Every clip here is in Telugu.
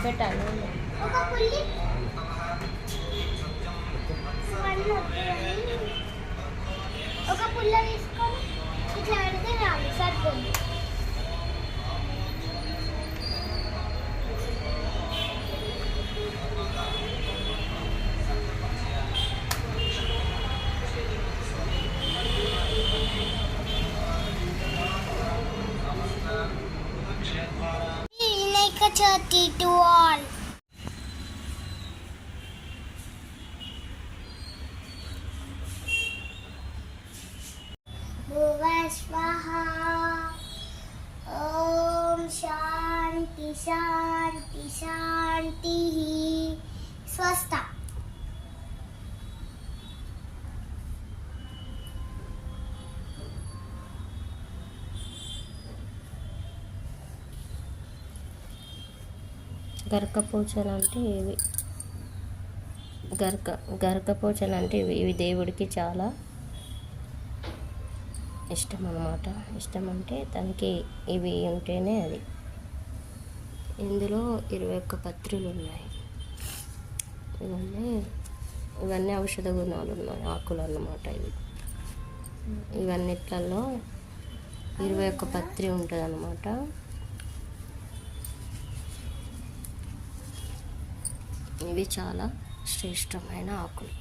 పెట్టాలి ఒక పుల్ల తీసుకొని ఇట్లా పెడితే రాదు సరిపోయింది. Vinayaka Chavithi to all. స్వాహా. ఓం శాంతి శాంతి శాంతి. స్వస్థ. గరకపోచలు అంటే ఇవి గరకపోచలు అంటే ఇవి దేవుడికి చాలా ఇష్టం అన్నమాట. ఇష్టం అంటే తనకి ఇవి ఉంటేనే అది. ఇందులో 21 పత్రులు ఉన్నాయి. ఇవన్నీ ఔషధ గుణాలు ఉన్నాయి ఆకులు అన్నమాట. ఇవన్నిట్లలో 21 పత్రి ఉంటుంది అన్నమాట. ఇవి చాలా శ్రేష్టమైన ఆకులు.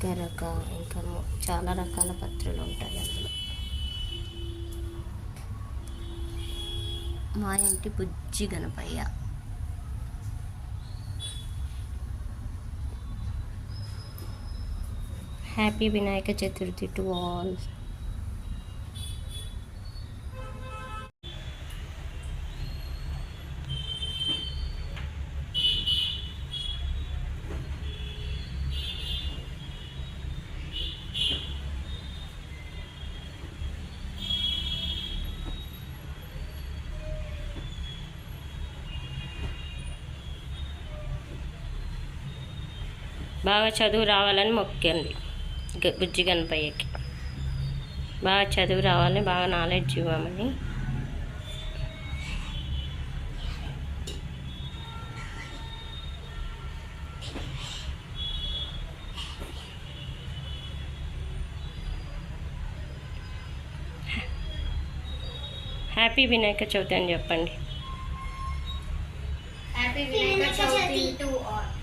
గరక ఇంకా చాలా రకాల పత్రులు ఉంటాయి అందులో. మా ఇంటి బుజ్జి Ganapayya. Happy Vinayaka Chaturthi to all. బాగా చదువు రావాలని మొక్కండి బుజ్జి గణపయ్యకి. బాగా చదువు రావాలని, బాగా నాలెడ్జ్ ఇవ్వమని. హ్యాపీ వినాయక చవితి అని చెప్పండి. Happy Vinayaka Chavithi to all.